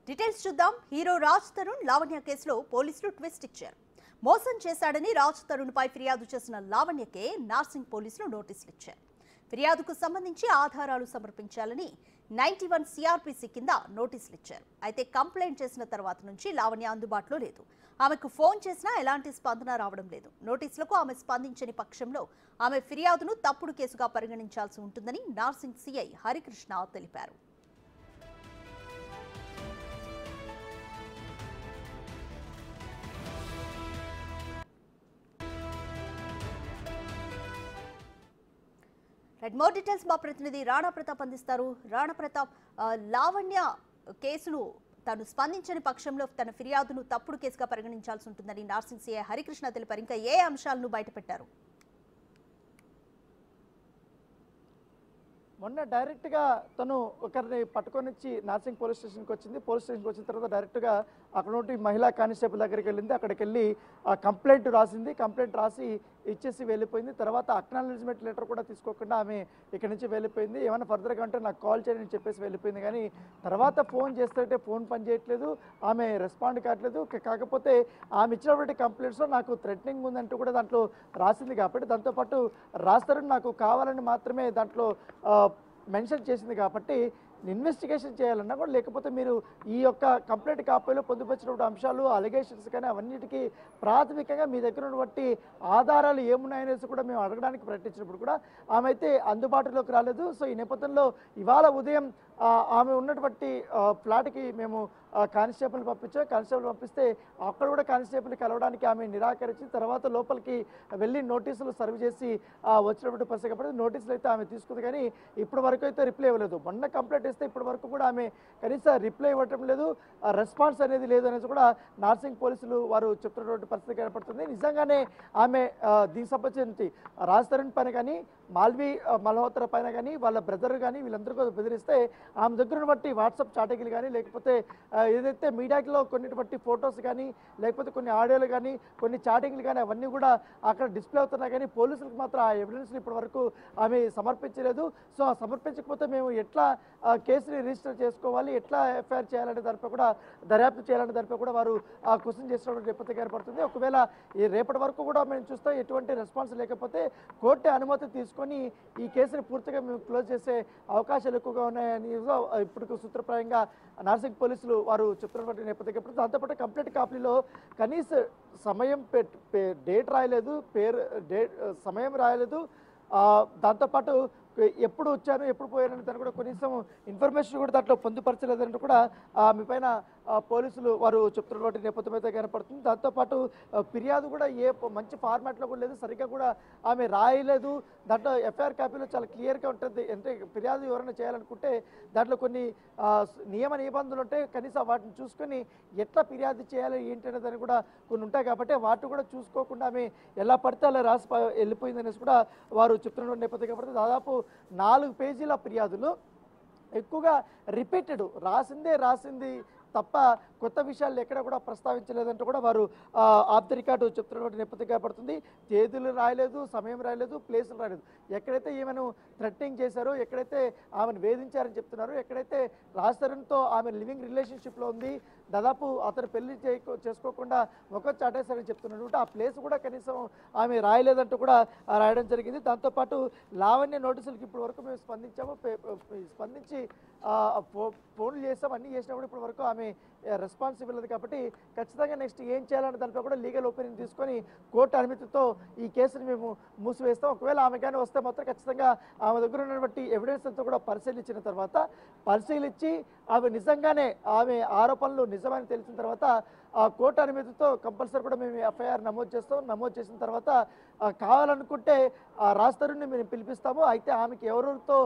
Details చూద్దాం. Hero Raj Tarun Lavanya కేసులో పోలీసులు ట్విస్ట్ ఇచ్చారు. మోసం చేశాడని రాజ్ తరుణ్ పై ఫిర్యాదు చేసిన లావణ్యకే నార్సింగ్ పోలీసులు నోటీసులు ఇచ్చారు. ఫిర్యాదుకు సంబంధించి ఆధారాలు సమర్పించాలని 91 సిఆర్పిసి కింద నోటీసులు ఇచ్చారు. అయితే కంప్లైంట్ చేసిన తర్వాత నుంచి లావణ్య అందుబాటులో లేదు. ఆమెకు ఫోన్ చేసినా ఎలాంటి స్పందన రావడం లేదు. నోటీసులకు ఆమె స్పందించని పక్షంలో ఆమె ఫిర్యాదును తప్పుడు కేసుగా పరిగణించాల్సి ఉంటుందని నార్సింగ్ సిఐ హరికృష్ణ తెలిపారు. మోర్ డీటెయిల్స్ మా ప్రతినిధి రాణా ప్రతాప్ అందిస్తారు. రాణా ప్రతాప్, లావణ్య కేసును తాను స్పందించని పక్షంలో తన ఫిర్యాదును తప్పుడు కేసుగా పరిగణించాల్సి ఉంటుందని నార్సింగ్ సిఐ హరికృష్ణ తెలిపారు. ఇంకా ఏ అంశాలను బయటపెట్టారు? మొన్న డైరెక్ట్గా తను ఒకరిని పట్టుకొని వచ్చి నార్సింగ్ పోలీస్ స్టేషన్కి వచ్చింది. పోలీస్ స్టేషన్కి వచ్చిన తర్వాత డైరెక్ట్గా అక్కడ నుండి మహిళా కానిస్టేబుల్ దగ్గరికి వెళ్ళింది. అక్కడికి వెళ్ళి కంప్లైంట్ రాసింది. కంప్లైంట్ రాసి ఇచ్చేసి వెళ్ళిపోయింది. తర్వాత అక్నాలెడ్జ్మెంట్ లెటర్ కూడా తీసుకోకుండా ఆమె ఇక్కడి నుంచి వెళ్ళిపోయింది. ఏమైనా ఫర్దర్గా అంటే నాకు కాల్ చేయండి అని చెప్పేసి వెళ్ళిపోయింది. కానీ తర్వాత ఫోన్ చేస్తుంటే ఫోన్ పని చేయట్లేదు, ఆమె రెస్పాండ్ కావట్లేదు. కాకపోతే ఆమె ఇచ్చినటువంటి కంప్లైంట్స్లో నాకు థ్రెటనింగ్ ఉందంటూ కూడా దాంట్లో రాసింది. కాబట్టి దాంతోపాటు రాస్తారని నాకు కావాలని మాత్రమే దాంట్లో మెన్షన్ చేసింది. కాబట్టి ఇన్వెస్టిగేషన్ చేయాలన్నా కూడా, లేకపోతే మీరు ఈ యొక్క కంప్లైంట్ కాపీలో పొందుపరిచినటువంటి అంశాలు అలిగేషన్స్ కానీ అవన్నిటికీ ప్రాథమికంగా మీ దగ్గర ఉన్నటువంటి ఆధారాలు ఏమున్నాయనేసి కూడా మేము అడగడానికి ప్రయత్నించినప్పుడు కూడా ఆమె అయితే అందుబాటులోకి రాలేదు. సో ఈ నేపథ్యంలో ఇవాళ ఉదయం ఆమె ఉన్నటువంటి ఫ్లాట్కి మేము కానిస్టేబుల్ పంపించాం. కానిస్టేబుల్ పంపిస్తే అక్కడ కూడా కానిస్టేబుల్ని కలవడానికి ఆమె నిరాకరించి తర్వాత లోపలికి వెళ్ళి నోటీసులు సర్వ్ చేసి వచ్చినటువంటి పరిస్థితి. కాబట్టి నోటీసులు అయితే ఆమె తీసుకుంది, కానీ ఇప్పటి వరకు అయితే రిప్లై ఇవ్వలేదు. మొన్న కంప్లైంట్ ఇస్తే ఇప్పటి వరకు కూడా ఆమె కనీసం రిప్లై ఇవ్వటం లేదు, రెస్పాన్స్ అనేది లేదు అనేసి కూడా నార్సింగ్ పోలీసులు వారు చెప్తున్నటువంటి పరిస్థితి కనపడుతుంది. నిజంగానే ఆమె దీనికి సంబంధించి రాజ్ తరుణ్ పైన కానీ మాల్వి మల్హోత్రా పైన కానీ వాళ్ళ బ్రదర్ కానీ వీళ్ళందరూ కూడా బెదిరిస్తే ఆమె దగ్గర బట్టి వాట్సాప్ చాటింగ్లు కానీ, లేకపోతే ఏదైతే మీడియాలో కొన్నిటువంటి ఫొటోస్ కానీ, లేకపోతే కొన్ని ఆడియోలు కానీ, కొన్ని చాటింగ్లు కానీ అవన్నీ కూడా అక్కడ డిస్ప్లే అవుతున్నాయి. కానీ పోలీసులకు మాత్రం ఆ ఎవిడెన్స్ని ఇప్పటి వరకు ఆమె సమర్పించలేదు. సో సమర్పించకపోతే మేము ఎట్లా కేసుని రిజిస్టర్ చేసుకోవాలి, ఎట్లా ఎఫ్ఐఆర్ చేయాలనే దానిపై కూడా దర్యాప్తు చేయాలనే దానిపై కూడా వారు క్వశ్చన్ చేసినటువంటి నేపథ్యం ఏర్పడుతుంది. ఒకవేళ ఈ రేపటి వరకు కూడా మేము చూస్తే ఎటువంటి రెస్పాన్స్ లేకపోతే కోర్టు అనుమతి తీసుకొని ఈ కేసుని పూర్తిగా మేము క్లోజ్ చేసే అవకాశాలు ఎక్కువగా ఉన్నాయని ఇప్పుడు సూత్రప్రాయంగా నార్సింగ్ పోలీసులు వారు చెప్తున్నటువంటి నేపథ్యం. దాంతోపాటు కంప్లైంట్ కాపీలో కనీస సమయం డేట్ రాయలేదు, సమయం రాయలేదు. దాంతోపాటు ఎప్పుడు వచ్చాను ఎప్పుడు పోయానని దాన్ని కూడా కనీసం ఇన్ఫర్మేషన్ కూడా దాంట్లో పొందుపరచలేదంటూ కూడా ఆమె పైన పోలీసులు వారు చెప్తున్నటువంటి నేపథ్యం అయితే కనపడుతుంది. దాంతోపాటు ఫిర్యాదు కూడా ఏ మంచి ఫార్మాట్లో కూడా లేదు, సరిగ్గా కూడా ఆమె రాయలేదు. దాంట్లో ఎఫ్ఐఆర్ కాపీలో చాలా క్లియర్గా ఉంటుంది. అంటే ఫిర్యాదు ఎవరైనా చేయాలనుకుంటే దాంట్లో కొన్ని నియమ నిబంధనలు ఉంటాయి, కనీసం వాటిని చూసుకొని ఎట్లా ఫిర్యాదు చేయాలి ఏంటి అనే దాన్ని కూడా కొన్ని ఉంటాయి. కాబట్టి వాటిని కూడా చూసుకోకుండా ఆమె ఎలా పడితే అలా రాసి వెళ్ళిపోయింది అనేసి కూడా వారు చెప్తున్నటువంటి నేపథ్యం కాబట్టి దాదాపు 4 పేజీల ఫిర్యాదులు ఎక్కువగా రిపీటెడ్ రాసింది తప్ప కొత్త విషయాలు ఎక్కడ కూడా ప్రస్తావించలేదంటూ కూడా వారు ఆఫ్ ది రికార్డు చెప్తున్నటువంటి నేపథ్యం కనపడుతుంది. తేదీలు రాయలేదు, సమయం రాయలేదు, ప్లేసులు రాయలేదు. ఎక్కడైతే ఈమెను థ్రెటనింగ్ చేశారో, ఎక్కడైతే ఆమెను వేధించారని చెప్తున్నారో, ఎక్కడైతే రాజ్ తరుణ్తో ఆమె లివింగ్ రిలేషన్షిప్లో ఉంది, దాదాపు అతను పెళ్లి చేసుకోకుండా ముఖం చాటేశారని చెప్తున్నారు. ఆ ప్లేస్ కూడా కనీసం ఆమె రాయలేదంటూ కూడా రాయడం జరిగింది. దాంతోపాటు లావణ్య నోటీసులకి ఇప్పటి వరకు మేము స్పందించి ఫోన్లు చేస్తాం, అన్నీ చేసినప్పుడు ఇప్పటి వరకు ఆమె రెస్పాన్స్ ఇవ్వలేదు. కాబట్టి ఖచ్చితంగా నెక్స్ట్ ఏం చేయాలనే దానిపై కూడా లీగల్ ఒపీనియన్ తీసుకొని కోర్టు అనుమతితో ఈ కేసుని మేము మూసివేస్తాం. ఒకవేళ ఆమె కానీ వస్తే మాత్రం ఖచ్చితంగా ఆమె దగ్గర ఉన్నటువంటి ఎవిడెన్స్ అంతా కూడా పరిశీలించిన తర్వాత పరిశీలించి ఆమె నిజంగానే ఆమె ఆరోపణలు నిజమని తెలిసిన తర్వాత కోర్టు అనుమతితో కంపల్సరీ కూడా మేము ఎఫ్ఐఆర్ నమోదు చేస్తాం. నమోదు చేసిన తర్వాత కావాలనుకుంటే రాజ్ తరుణ్ని మేము పిలిపిస్తాము. అయితే ఆమెకి ఎవరితో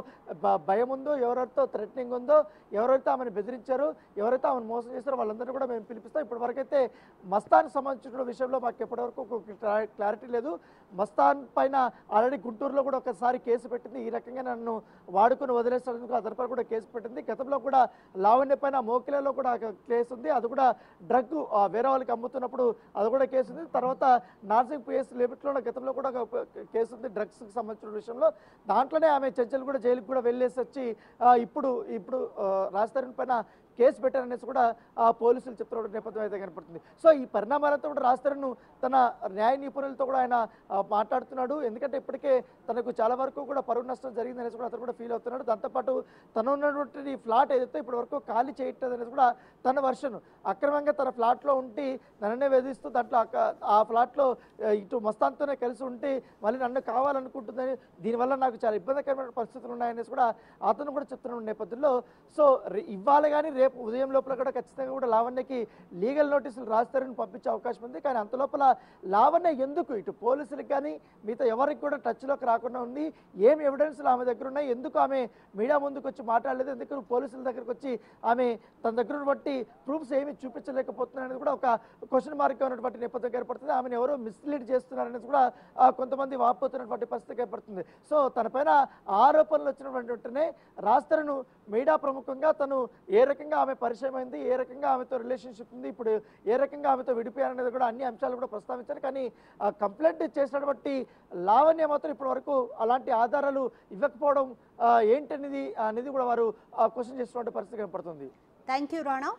భయం ఉందో, ఎవరెవరితో థ్రెటనింగ్ ఉందో, ఎవరైతే ఆమెను బెదిరించారో, ఎవరైతే ఆమెను మోసం చేస్తారో వాళ్ళందరినీ కూడా మేము పిలిపిస్తాం. ఇప్పటివరకైతే మస్తాన్కి సంబంధించిన విషయంలో మాకు ఎప్పటివరకు క్లారిటీ లేదు. మస్తాన్ పైన ఆల్రెడీ గుంటూరులో కూడా ఒకసారి కేసు పెట్టింది. ఈ రకంగా నన్ను వాడుకుని వదిలేసేందుకు అతనిపై కూడా కేసు పెట్టింది. గతంలో కూడా లావణ్య పైన మోకిలలో కూడా కేసు ఉంది. అది కూడా డ్రగ్ వేరే వాళ్ళకి అమ్ముతున్నప్పుడు అది కూడా కేసు ఉంది. తర్వాత నార్సింగ్ పిఎస్ లిమిట్లో గతంలో కూడా కేసు ఉంది డ్రగ్స్కి సంబంధించిన విషయంలో. దాంట్లోనే ఆమె చెంచల్ కూడా జైలుకి కూడా వెళ్ళేసి వచ్చి ఇప్పుడు రాజ్ తరుణ్ పైన కేసు పెట్టారనేసి కూడా పోలీసులు చెప్తున్న నేపథ్యం అయితే కనపడుతుంది. సో ఈ పరిణామాలతో కూడా రాజ్ తరుణ్ తన న్యాయ నిపుణులతో కూడా ఆయన మాట్లాడుతున్నాడు. ఎందుకంటే ఇప్పటికే తనకు చాలా వరకు కూడా పరువు నష్టం జరిగిందనేసి కూడా అతను కూడా ఫీల్ అవుతున్నాడు. దాంతోపాటు తను ఉన్నటువంటి ఫ్లాట్ ఏదైతే ఇప్పటి వరకు ఖాళీ చేయట్లేదు అనేది కూడా తన వర్షన్. అక్రమంగా తన ఫ్లాట్లో ఉండి నన్నే వేధిస్తూ దాంట్లో ఆ ఫ్లాట్లో ఇటు మస్తాన్తోనే కలిసి ఉంటే మళ్ళీ నన్ను కావాలనుకుంటుందని, దీనివల్ల నాకు చాలా ఇబ్బందికరమైన పరిస్థితులు ఉన్నాయనేసి కూడా అతను కూడా చెప్తున్న నేపథ్యంలో సో ఇవ్వాలి కానీ రేపు ఉదయం లోపల కూడా ఖచ్చితంగా కూడా లావణ్యకి లీగల్ నోటీసులు రాజ్ తరుణ్ పంపించే అవకాశం ఉంది. కానీ అంత లోపల లావణ్య ఎందుకు ఇటు పోలీసులకు కానీ మిగతా ఎవరికి కూడా టచ్లోకి రాకుండా ఉంది, ఏం ఎవిడెన్స్లు ఆమె దగ్గర ఉన్నాయి, ఎందుకు ఆమె మీడియా ముందుకు వచ్చి మాట్లాడలేదు, ఎందుకు పోలీసుల దగ్గరకు వచ్చి ఆమె తన దగ్గర బట్టి ప్రూఫ్స్ ఏమి చూపించలేకపోతున్నారు అనేది కూడా ఒక క్వశ్చన్ మార్క్ ఉన్నటువంటి నేపథ్యం ఏర్పడుతుంది. ఆమెను ఎవరో మిస్లీడ్ చేస్తున్నారనేది కూడా కొంతమంది వాపోతున్నటువంటి పరిస్థితి ఏర్పడుతుంది. సో తన పైన ఆరోపణలు వచ్చినటువంటి వెంటనే రాజ్ తరుణ్ మీడియా ప్రముఖంగా తను ఏ రకంగా ఆమె పరిచయం అయింది, ఏ రకంగా ఆమెతో రిలేషన్షిప్ ఉంది, ఇప్పుడు ఏ రకంగా ఆమెతో విడిపోయారనేది కూడా అన్ని అంశాలు కూడా ప్రస్తావించారు. కానీ కంప్లైంట్ చేసినటువంటి లావణ్య మాత్రం ఇప్పటి వరకు అలాంటి ఆధారాలు ఇవ్వకపోవడం ఏంటనేది కూడా వారు క్వశ్చన్ చేస్తున్నటువంటి పరిస్థితి కనపడుతుంది. Thank you Rana.